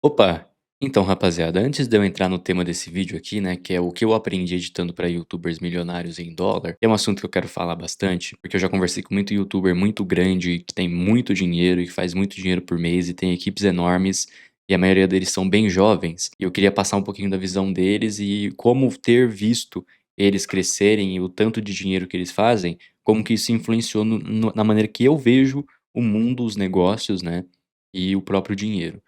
Opa! Então, rapaziada, antes de eu entrar no tema desse vídeo aqui, né, que é o que eu aprendi editando para YouTubers milionários em dólar, é um assunto que eu quero falar bastante, porque eu já conversei com muito YouTuber muito grande, que tem muito dinheiro e que faz muito dinheiro por mês e tem equipes enormes, e a maioria deles são bem jovens, e eu queria passar um pouquinho da visão deles e como ter visto eles crescerem e o tanto de dinheiro que eles fazem, como que isso influenciou na maneira que eu vejo o mundo, os negócios, né, e o próprio dinheiro.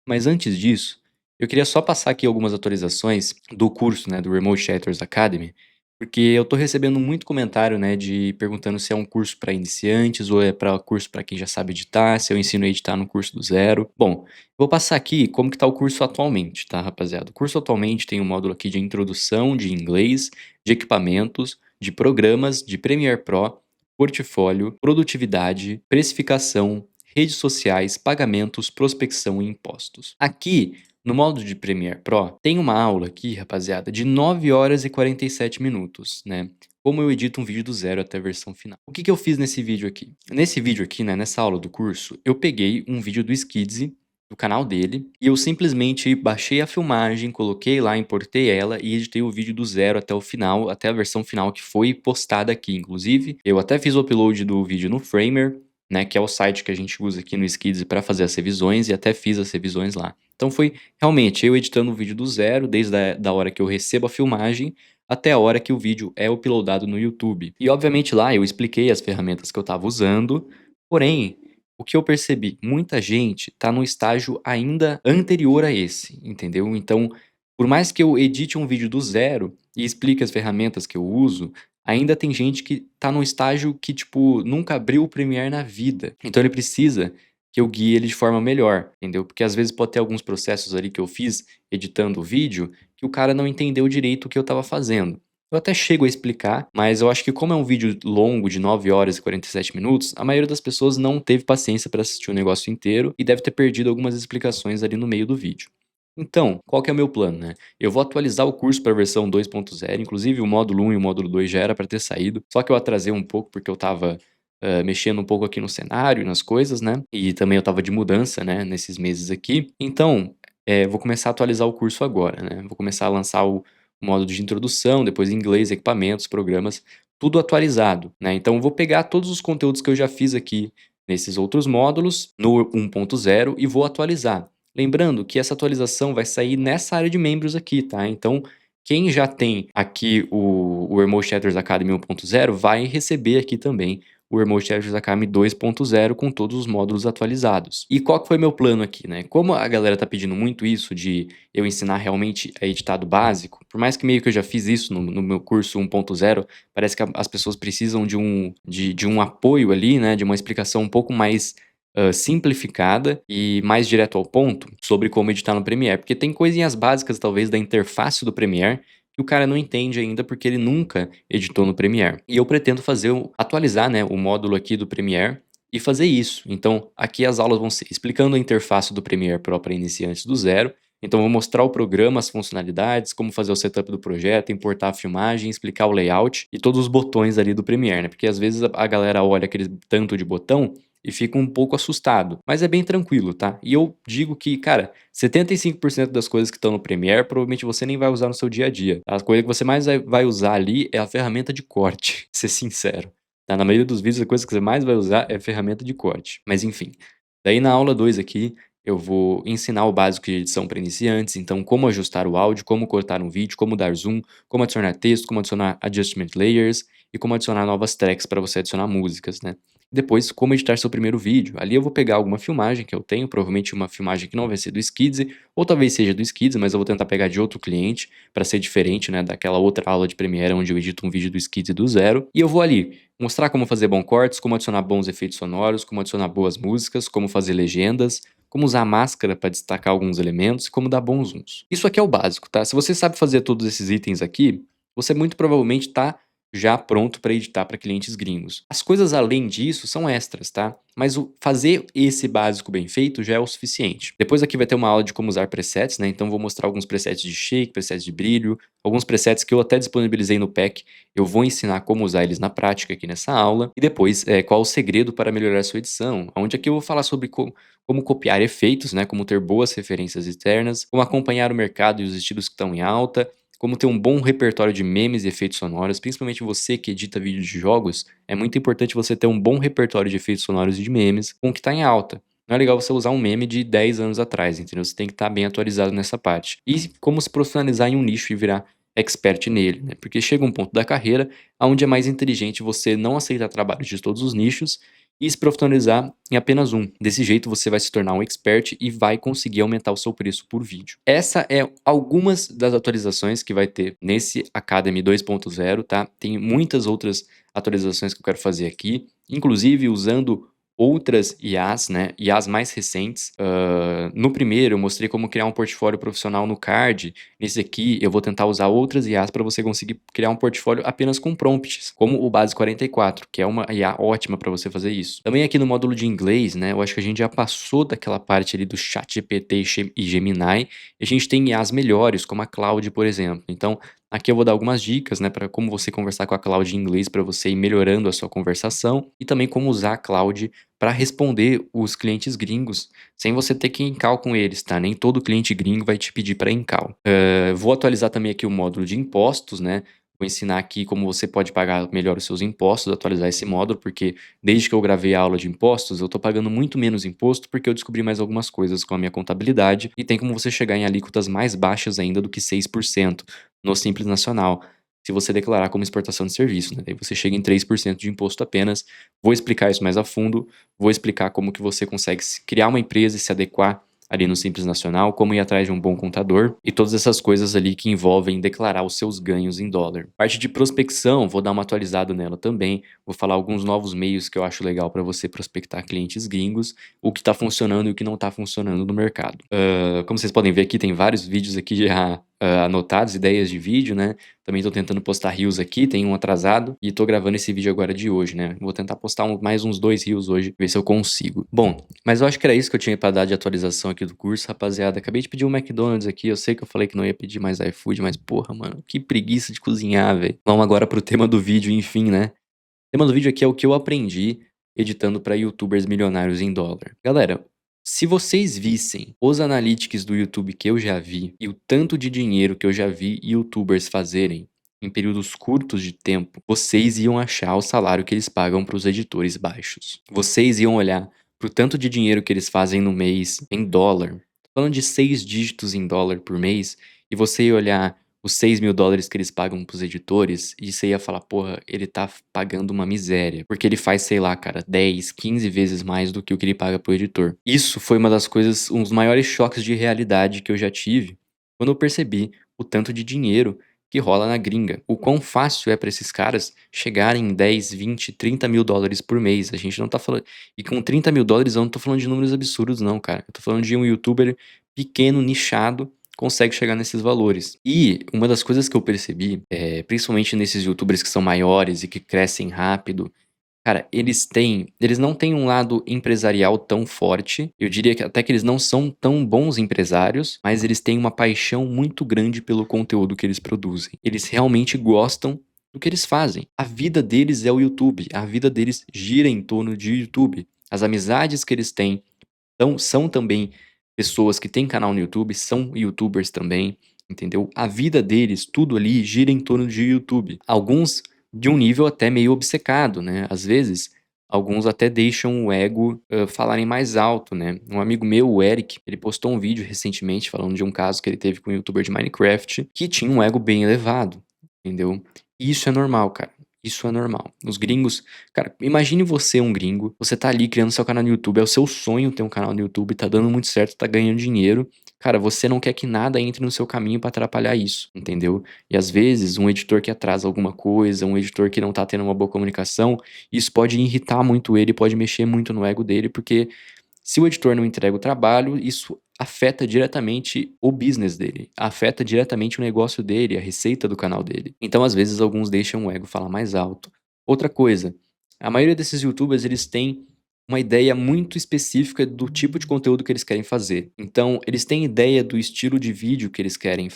Mas antes disso, eu queria só passar aqui algumas atualizações do curso, né, do Remote Shatters Academy, porque eu tô recebendo muito comentário, né, de perguntando se é um curso para iniciantes ou é para curso para quem já sabe editar, se eu ensino a editar no curso do zero. Bom, vou passar aqui como que tá o curso atualmente, tá, rapaziada? O curso atualmente tem um módulo aqui de introdução de inglês, de equipamentos, de programas, de Premiere Pro, portfólio, produtividade, precificação, redes sociais, pagamentos, prospecção e impostos. Aqui, no módulo de Premiere Pro, tem uma aula aqui, rapaziada, de 9 horas e 47 minutos, né? Como eu edito um vídeo do zero até a versão final. O que que eu fiz nesse vídeo aqui? Nesse vídeo aqui, né, nessa aula do curso, eu peguei um vídeo do Skidzy, do canal dele, e eu simplesmente baixei a filmagem, coloquei lá, importei ela e editei o vídeo do zero até o final, até a versão final que foi postada aqui. Inclusive, eu até fiz o upload do vídeo no Framer, né, que é o site que a gente usa aqui no Skidzy para fazer as revisões e até fiz as revisões lá. Então foi realmente eu editando o vídeo do zero, desde da hora que eu recebo a filmagem até a hora que o vídeo é uploadado no YouTube. E obviamente lá eu expliquei as ferramentas que eu estava usando, porém, o que eu percebi, muita gente está no estágio ainda anterior a esse, entendeu? Então, por mais que eu edite um vídeo do zero e explique as ferramentas que eu uso, ainda tem gente que tá num estágio que, tipo, nunca abriu o Premiere na vida. Então ele precisa que eu guie ele de forma melhor, entendeu? Porque às vezes pode ter alguns processos ali que eu fiz editando o vídeo que o cara não entendeu direito o que eu estava fazendo. Eu até chego a explicar, mas eu acho que como é um vídeo longo de 9 horas e 47 minutos, a maioria das pessoas não teve paciência para assistir o negócio inteiro e deve ter perdido algumas explicações ali no meio do vídeo. Então, qual que é o meu plano, né? Eu vou atualizar o curso para a versão 2.0, inclusive o módulo 1 e o módulo 2 já era para ter saído, só que eu atrasei um pouco porque eu estava mexendo um pouco aqui no cenário, nas coisas, né? E também eu estava de mudança, né, nesses meses aqui. Então, vou começar a atualizar o curso agora, né? Vou começar a lançar o módulo de introdução, depois inglês, equipamentos, programas, tudo atualizado, né? Então, eu vou pegar todos os conteúdos que eu já fiz aqui nesses outros módulos no 1.0 e vou atualizar. Lembrando que essa atualização vai sair nessa área de membros aqui, tá? Então, quem já tem aqui o Remote Shatters Academy 1.0 vai receber aqui também o Remote Shatters Academy 2.0 com todos os módulos atualizados. E qual que foi meu plano aqui, né? Como a galera tá pedindo muito isso de eu ensinar realmente a editar do básico, por mais que meio que eu já fiz isso no meu curso 1.0, parece que as pessoas precisam de um apoio ali, né? De uma explicação um pouco mais simplificada e mais direto ao ponto sobre como editar no Premiere, porque tem coisinhas básicas talvez da interface do Premiere que o cara não entende ainda porque ele nunca editou no Premiere. E eu pretendo atualizar, né, o módulo aqui do Premiere e fazer isso. Então, aqui as aulas vão ser explicando a interface do Premiere Pro para iniciantes do zero. Então, vou mostrar o programa, as funcionalidades, como fazer o setup do projeto, importar a filmagem, explicar o layout e todos os botões ali do Premiere, né? Porque às vezes a galera olha aquele tanto de botão e fica um pouco assustado, mas é bem tranquilo, tá? E eu digo que, cara, 75% das coisas que estão no Premiere provavelmente você nem vai usar no seu dia a dia. A coisa que você mais vai usar ali é a ferramenta de corte, ser sincero. Tá? Na maioria dos vídeos, a coisa que você mais vai usar é a ferramenta de corte. Mas enfim, daí na aula 2 aqui, eu vou ensinar o básico de edição para iniciantes, então como ajustar o áudio, como cortar um vídeo, como dar zoom, como adicionar texto, como adicionar adjustment layers e como adicionar novas tracks para você adicionar músicas, né? Depois, como editar seu primeiro vídeo. Ali eu vou pegar alguma filmagem que eu tenho, provavelmente uma filmagem que não vai ser do Skidzy, ou talvez seja do Skidzy, mas eu vou tentar pegar de outro cliente para ser diferente, né, daquela outra aula de Premiere onde eu edito um vídeo do Skidzy do zero. E eu vou ali mostrar como fazer bons cortes, como adicionar bons efeitos sonoros, como adicionar boas músicas, como fazer legendas, como usar máscara para destacar alguns elementos e como dar bons zooms. Isso aqui é o básico, tá? Se você sabe fazer todos esses itens aqui, você muito provavelmente está já pronto para editar para clientes gringos. As coisas além disso são extras, tá? Mas fazer esse básico bem feito já é o suficiente. Depois aqui vai ter uma aula de como usar presets, né? Então vou mostrar alguns presets de shake, presets de brilho, alguns presets que eu até disponibilizei no pack. Eu vou ensinar como usar eles na prática aqui nessa aula. E depois, qual o segredo para melhorar a sua edição. Onde aqui eu vou falar sobre como copiar efeitos, né? Como ter boas referências externas, como acompanhar o mercado e os estilos que estão em alta, como ter um bom repertório de memes e efeitos sonoros, principalmente você que edita vídeos de jogos, é muito importante você ter um bom repertório de efeitos sonoros e de memes com o que está em alta. Não é legal você usar um meme de 10 anos atrás, entendeu? Você tem que estar bem atualizado nessa parte. E como se profissionalizar em um nicho e virar expert nele, né? Porque chega um ponto da carreira onde é mais inteligente você não aceitar trabalhos de todos os nichos e se profissionalizar em apenas um. Desse jeito você vai se tornar um expert e vai conseguir aumentar o seu preço por vídeo. Essa é algumas das atualizações que vai ter nesse Academy 2.0, tá? Tem muitas outras atualizações que eu quero fazer aqui, inclusive usando outras IAs, né? IAs mais recentes. No primeiro eu mostrei como criar um portfólio profissional no Card. Nesse aqui eu vou tentar usar outras IAs para você conseguir criar um portfólio apenas com prompts, como o Base 44, que é uma IA ótima para você fazer isso. Também aqui no módulo de inglês, né? Eu acho que a gente já passou daquela parte ali do ChatGPT e Gemini. E a gente tem IAs melhores, como a Claude, por exemplo. Então, aqui eu vou dar algumas dicas, né, para como você conversar com a Claude em inglês para você ir melhorando a sua conversação e também como usar a Claude para responder os clientes gringos sem você ter que ir em call com eles, tá? Nem todo cliente gringo vai te pedir para ir em call. Vou atualizar também aqui o módulo de impostos, né? Vou ensinar aqui como você pode pagar melhor os seus impostos, atualizar esse módulo, porque desde que eu gravei a aula de impostos, eu tô pagando muito menos imposto porque eu descobri mais algumas coisas com a minha contabilidade e tem como você chegar em alíquotas mais baixas ainda do que 6% no Simples Nacional, se você declarar como exportação de serviço, né? Daí você chega em 3% de imposto apenas. Vou explicar isso mais a fundo, vou explicar como que você consegue criar uma empresa e se adequar ali no Simples Nacional, como ir atrás de um bom contador e todas essas coisas ali que envolvem declarar os seus ganhos em dólar. Parte de prospecção, vou dar uma atualizada nela também, vou falar alguns novos meios que eu acho legal para você prospectar clientes gringos, o que está funcionando e o que não está funcionando no mercado. Como vocês podem ver aqui, tem vários vídeos aqui já anotados, ideias de vídeo, né? Também tô tentando postar reels aqui, tem um atrasado e tô gravando esse vídeo agora de hoje, né? Vou tentar postar mais uns 2 reels hoje, ver se eu consigo. Bom, mas eu acho que era isso que eu tinha pra dar de atualização aqui do curso, rapaziada. Acabei de pedir um McDonald's aqui, eu sei que eu falei que não ia pedir mais iFood, mas porra, mano, que preguiça de cozinhar, velho. Vamos agora pro tema do vídeo, enfim, né? O tema do vídeo aqui é o que eu aprendi editando para YouTubers milionários em dólar. Galera, se vocês vissem os analytics do YouTube que eu já vi e o tanto de dinheiro que eu já vi YouTubers fazerem em períodos curtos de tempo, vocês iam achar o salário que eles pagam para os editores baixos. Vocês iam olhar para o tanto de dinheiro que eles fazem no mês em dólar. Tô falando de 6 dígitos em dólar por mês, e você ia olhar os 6.000 dólares que eles pagam pros editores, e você ia falar, porra, ele tá pagando uma miséria. Porque ele faz, sei lá, cara, 10, 15 vezes mais do que o que ele paga pro editor. Isso foi uma das coisas, um dos maiores choques de realidade que eu já tive quando eu percebi o tanto de dinheiro que rola na gringa. O quão fácil é pra esses caras chegarem em 10, 20, 30 mil dólares por mês. A gente não tá falando. E com 30 mil dólares eu não tô falando de números absurdos, não, cara. Eu tô falando de um youtuber pequeno, nichado, consegue chegar nesses valores. E uma das coisas que eu percebi, principalmente nesses youtubers que são maiores e que crescem rápido, cara, eles não têm um lado empresarial tão forte. Eu diria que até que eles não são tão bons empresários, mas eles têm uma paixão muito grande pelo conteúdo que eles produzem. Eles realmente gostam do que eles fazem. A vida deles é o YouTube, a vida deles gira em torno de YouTube. As amizades que eles têm são também pessoas que têm canal no YouTube, são youtubers também, entendeu? A vida deles, tudo ali gira em torno de YouTube. Alguns de um nível até meio obcecado, né? Às vezes, alguns até deixam o ego falarem mais alto, né? Um amigo meu, o Eric, ele postou um vídeo recentemente falando de um caso que ele teve com um youtuber de Minecraft que tinha um ego bem elevado, entendeu? E isso é normal, cara. Isso é normal. Os gringos. Cara, imagine você um gringo, você tá ali criando seu canal no YouTube, é o seu sonho ter um canal no YouTube, tá dando muito certo, tá ganhando dinheiro. Cara, você não quer que nada entre no seu caminho pra atrapalhar isso, entendeu? E às vezes, um editor que atrasa alguma coisa, um editor que não tá tendo uma boa comunicação, isso pode irritar muito ele, pode mexer muito no ego dele, porque se o editor não entrega o trabalho, isso afeta diretamente o business dele, afeta diretamente o negócio dele, a receita do canal dele. Então, às vezes, alguns deixam o ego falar mais alto. Outra coisa, a maioria desses youtubers, eles têm uma ideia muito específica do tipo de conteúdo que eles querem fazer. Então, eles têm ideia do estilo de vídeo que eles querem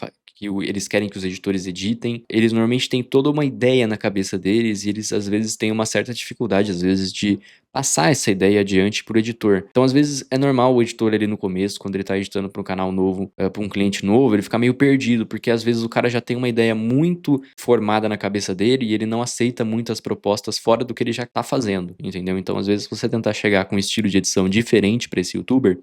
eles querem que os editores editem. Eles normalmente têm toda uma ideia na cabeça deles e eles às vezes têm uma certa dificuldade às vezes de passar essa ideia adiante pro editor. Então, às vezes é normal o editor ali no começo, quando ele tá editando para um canal novo, para um cliente novo, ele ficar meio perdido, porque às vezes o cara já tem uma ideia muito formada na cabeça dele e ele não aceita muitas propostas fora do que ele já tá fazendo, entendeu? Então, às vezes você tentar chegar com um estilo de edição diferente para esse youtuber,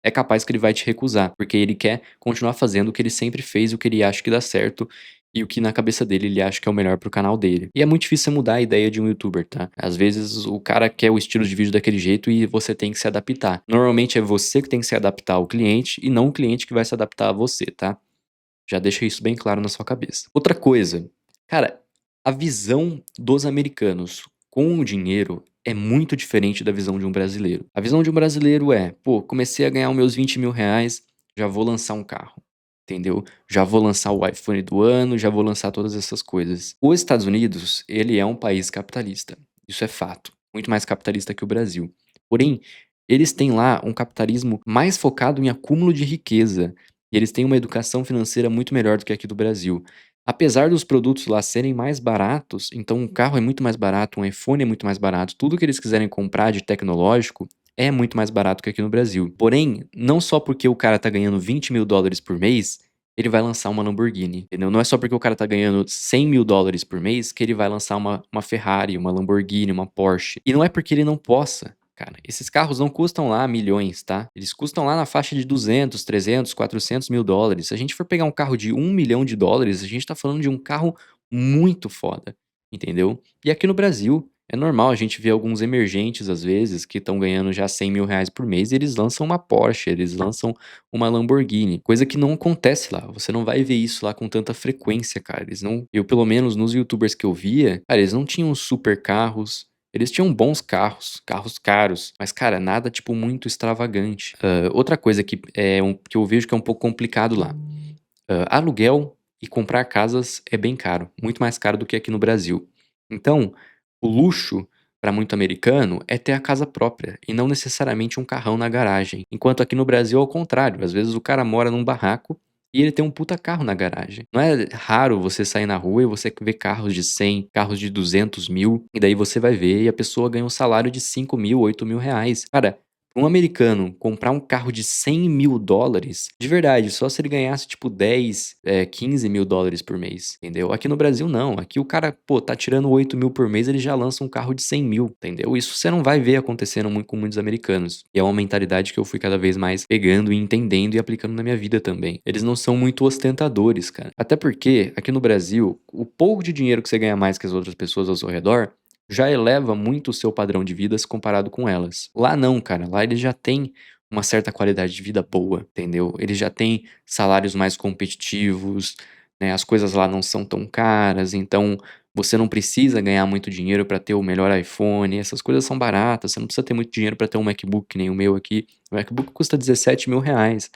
é capaz que ele vai te recusar, porque ele quer continuar fazendo o que ele sempre fez, o que ele acha que dá certo e o que na cabeça dele ele acha que é o melhor pro canal dele. E é muito difícil você mudar a ideia de um youtuber, tá? Às vezes o cara quer o estilo de vídeo daquele jeito e você tem que se adaptar. Normalmente é você que tem que se adaptar ao cliente e não o cliente que vai se adaptar a você, tá? Já deixa isso bem claro na sua cabeça. Outra coisa, cara, a visão dos americanos com o dinheiro é muito diferente da visão de um brasileiro. A visão de um brasileiro é, pô, comecei a ganhar os meus 20 mil reais, já vou lançar um carro. Entendeu? Já vou lançar o iPhone do ano, já vou lançar todas essas coisas. Os Estados Unidos, ele é um país capitalista. Isso é fato. Muito mais capitalista que o Brasil. Porém, eles têm lá um capitalismo mais focado em acúmulo de riqueza. E eles têm uma educação financeira muito melhor do que aqui do Brasil. Apesar dos produtos lá serem mais baratos, então um carro é muito mais barato, um iPhone é muito mais barato, tudo que eles quiserem comprar de tecnológico é muito mais barato que aqui no Brasil. Porém, não só porque o cara tá ganhando 20 mil dólares por mês, ele vai lançar uma Lamborghini, entendeu? Não é só porque o cara tá ganhando 100 mil dólares por mês que ele vai lançar uma Ferrari, uma Lamborghini, uma Porsche. E não é porque ele não possa. Cara, esses carros não custam lá milhões, tá? Eles custam lá na faixa de 200, 300, 400 mil dólares. Se a gente for pegar um carro de 1 milhão de dólares, a gente tá falando de um carro muito foda, entendeu? E aqui no Brasil, é normal a gente ver alguns emergentes, às vezes, que estão ganhando já 100 mil reais por mês e eles lançam uma Porsche, eles lançam uma Lamborghini, coisa que não acontece lá. Você não vai ver isso lá com tanta frequência, cara. Eles não. Eu, pelo menos, nos YouTubers que eu via, cara, eles não tinham super carros. Eles tinham bons carros, carros caros, mas, cara, nada, tipo, muito extravagante. Outra coisa que eu vejo que é um pouco complicado lá. Aluguel e comprar casas é bem caro, muito mais caro do que aqui no Brasil. Então, o luxo para muito americano é ter a casa própria e não necessariamente um carrão na garagem. Enquanto aqui no Brasil é o contrário, às vezes o cara mora num barraco e ele tem um puta carro na garagem. Não é raro você sair na rua e você ver carros de 100, carros de 200 mil, e daí você vai ver e a pessoa ganha um salário de 5 mil, 8 mil reais. Cara, um americano comprar um carro de 100 mil dólares, de verdade, só se ele ganhasse tipo 10, 15 mil dólares por mês, entendeu? Aqui no Brasil não, aqui o cara, pô, tá tirando 8 mil por mês, ele já lança um carro de 100 mil, entendeu? Isso você não vai ver acontecendo muito com muitos americanos. E é uma mentalidade que eu fui cada vez mais pegando e entendendo e aplicando na minha vida também. Eles não são muito ostentadores, cara. Até porque, aqui no Brasil, o pouco de dinheiro que você ganha mais que as outras pessoas ao seu redor já eleva muito o seu padrão de vida se comparado com elas. Lá não, cara. Lá eles já têm uma certa qualidade de vida boa, entendeu? Eles já têm salários mais competitivos, né? As coisas lá não são tão caras, então você não precisa ganhar muito dinheiro para ter o melhor iPhone. Essas coisas são baratas. Você não precisa ter muito dinheiro para ter um MacBook, que nem o meu aqui. O MacBook custa 17 mil reais.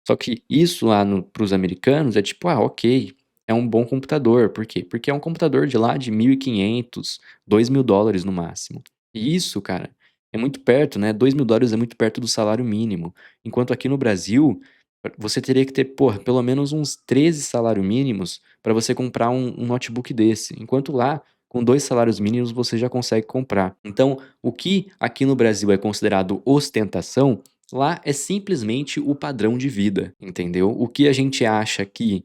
Só que isso lá para os americanos é tipo, ah, ok, é um bom computador. Por quê? Porque é um computador de lá de 1.500, 2 mil dólares no máximo. E isso, cara, é muito perto, né? 2 mil dólares é muito perto do salário mínimo. Enquanto aqui no Brasil, você teria que ter, porra, pelo menos uns 13 salários mínimos para você comprar um notebook desse. Enquanto lá, com 2 salários mínimos, você já consegue comprar. Então, o que aqui no Brasil é considerado ostentação, lá é simplesmente o padrão de vida, entendeu? O que a gente acha que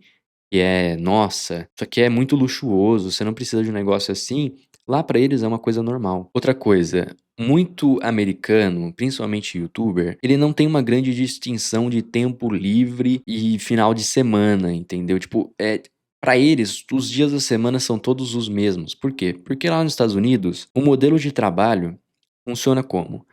é, nossa, isso aqui é muito luxuoso, você não precisa de um negócio assim, lá pra eles é uma coisa normal. Outra coisa, muito americano, principalmente youtuber, ele não tem uma grande distinção de tempo livre e final de semana, entendeu? Tipo, para eles, os dias da semana são todos os mesmos. Por quê? Porque lá nos Estados Unidos, o modelo de trabalho funciona como?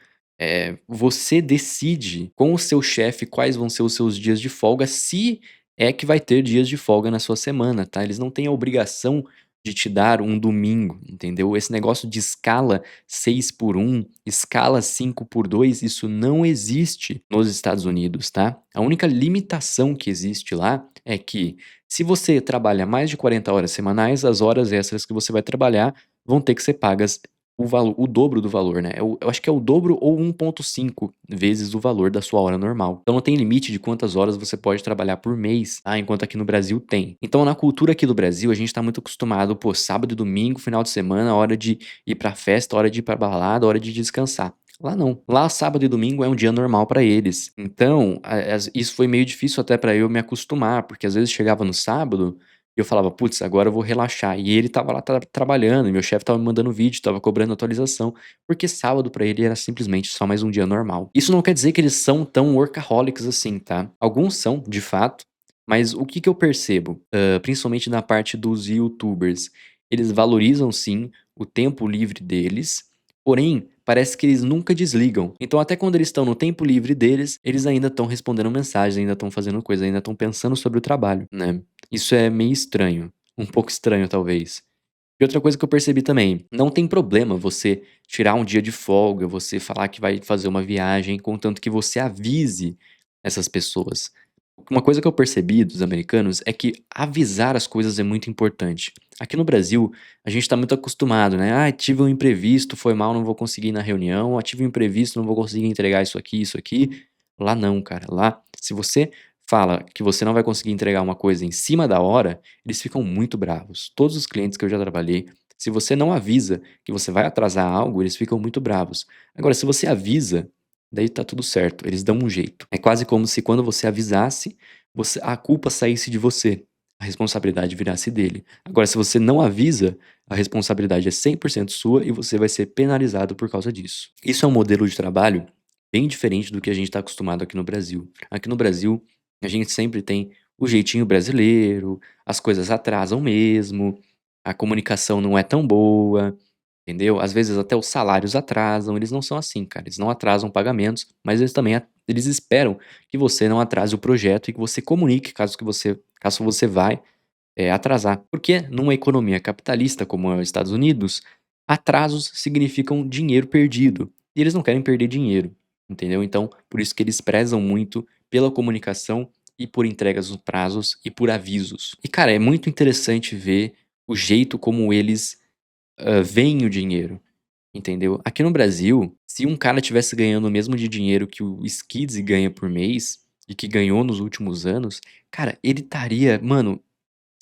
Você decide com o seu chefe quais vão ser os seus dias de folga, se é que vai ter dias de folga na sua semana, tá? Eles não têm a obrigação de te dar um domingo, entendeu? Esse negócio de escala 6 por 1, escala 5 por 2, isso não existe nos Estados Unidos, tá? A única limitação que existe lá é que se você trabalha mais de 40 horas semanais, as horas extras que você vai trabalhar vão ter que ser pagas o dobro do valor, né? Eu acho que é o dobro ou 1,5 vezes o valor da sua hora normal. Então não tem limite de quantas horas você pode trabalhar por mês, tá? Enquanto aqui no Brasil tem. Então na cultura aqui do Brasil, a gente tá muito acostumado, pô, sábado e domingo, final de semana, hora de ir pra festa, hora de ir pra balada, hora de descansar. Lá não. Lá sábado e domingo é um dia normal pra eles. Então, isso foi meio difícil até pra eu me acostumar, porque às vezes chegava no sábado e eu falava: "Putz, agora eu vou relaxar". E ele estava lá trabalhando, e meu chefe estava me mandando vídeo, estava cobrando atualização, porque sábado pra ele era simplesmente só mais um dia normal. Isso não quer dizer que eles são tão workaholics assim, tá? Alguns são, de fato, mas o que que eu percebo, principalmente na parte dos youtubers, eles valorizam sim o tempo livre deles, porém, parece que eles nunca desligam. Então até quando eles estão no tempo livre deles, eles ainda estão respondendo mensagens, ainda estão fazendo coisa, ainda estão pensando sobre o trabalho, né. Isso é meio estranho, um pouco estranho talvez. E outra coisa que eu percebi também, não tem problema você tirar um dia de folga, você falar que vai fazer uma viagem, contanto que você avise essas pessoas. Uma coisa que eu percebi dos americanos é que avisar as coisas é muito importante. Aqui no Brasil, a gente tá muito acostumado, né? Ah, tive um imprevisto, foi mal, não vou conseguir ir na reunião. Ah, tive um imprevisto, não vou conseguir entregar isso aqui, isso aqui. Lá não, cara. Lá, se você fala que você não vai conseguir entregar uma coisa em cima da hora, eles ficam muito bravos. Todos os clientes que eu já trabalhei, se você não avisa que você vai atrasar algo, eles ficam muito bravos. Agora, se você avisa, daí tá tudo certo, eles dão um jeito. É quase como se quando você avisasse, a culpa saísse de você, a responsabilidade virasse dele. Agora, se você não avisa, a responsabilidade é 100% sua e você vai ser penalizado por causa disso. Isso é um modelo de trabalho bem diferente do que a gente está acostumado aqui no Brasil. Aqui no Brasil, a gente sempre tem o jeitinho brasileiro, as coisas atrasam mesmo, a comunicação não é tão boa, entendeu? Às vezes até os salários atrasam, eles não são assim, cara, eles não atrasam pagamentos, mas eles também eles esperam que você não atrase o projeto e que você comunique caso você vai, atrasar. Porque numa economia capitalista como é os Estados Unidos, atrasos significam dinheiro perdido, e eles não querem perder dinheiro, entendeu? Então, por isso que eles prezam muito pela comunicação e por entregas nos prazos e por avisos. E cara, é muito interessante ver o jeito como eles, veem o dinheiro. Entendeu? Aqui no Brasil, se um cara tivesse ganhando o mesmo de dinheiro que o Skizzy ganha por mês, e que ganhou nos últimos anos, cara, ele estaria, mano,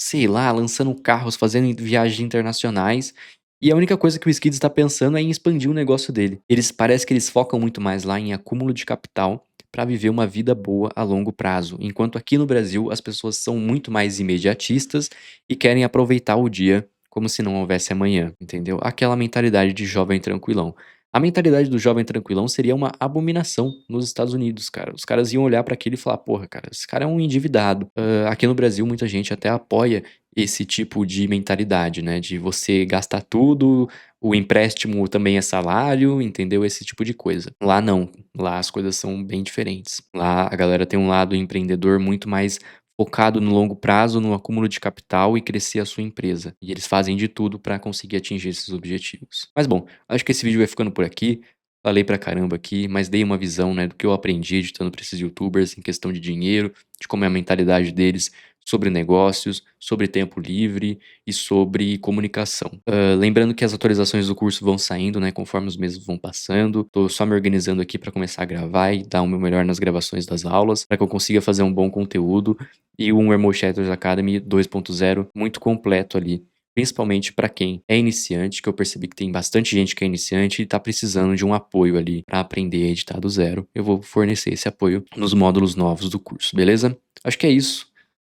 sei lá, lançando carros, fazendo viagens internacionais, e a única coisa que o Skizzy tá pensando é em expandir o negócio dele. Parece que eles focam muito mais lá em acúmulo de capital para viver uma vida boa a longo prazo, enquanto aqui no Brasil as pessoas são muito mais imediatistas e querem aproveitar o dia como se não houvesse amanhã, entendeu? Aquela mentalidade de jovem tranquilão. A mentalidade do jovem tranquilão seria uma abominação nos Estados Unidos, cara. Os caras iam olhar pra aquilo e falar: "Porra, cara, esse cara é um endividado". Aqui no Brasil muita gente até apoia esse tipo de mentalidade, né, de você gastar tudo, o empréstimo também é salário, entendeu? Esse tipo de coisa. Lá não, lá as coisas são bem diferentes. Lá a galera tem um lado empreendedor muito mais focado no longo prazo, no acúmulo de capital e crescer a sua empresa. E eles fazem de tudo para conseguir atingir esses objetivos. Mas bom, acho que esse vídeo vai ficando por aqui. Falei pra caramba aqui, mas dei uma visão, né, do que eu aprendi editando pra esses youtubers em questão de dinheiro, de como é a mentalidade deles sobre negócios, sobre tempo livre e sobre comunicação. Lembrando que as atualizações do curso vão saindo, né, conforme os meses vão passando. Tô só me organizando aqui para começar a gravar e dar o meu melhor nas gravações das aulas, para que eu consiga fazer um bom conteúdo e um Emotionators Academy 2.0 muito completo ali. Principalmente para quem é iniciante, que eu percebi que tem bastante gente que é iniciante e tá precisando de um apoio ali para aprender a editar do zero. Eu vou fornecer esse apoio nos módulos novos do curso, beleza? Acho que é isso.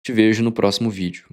Te vejo no próximo vídeo.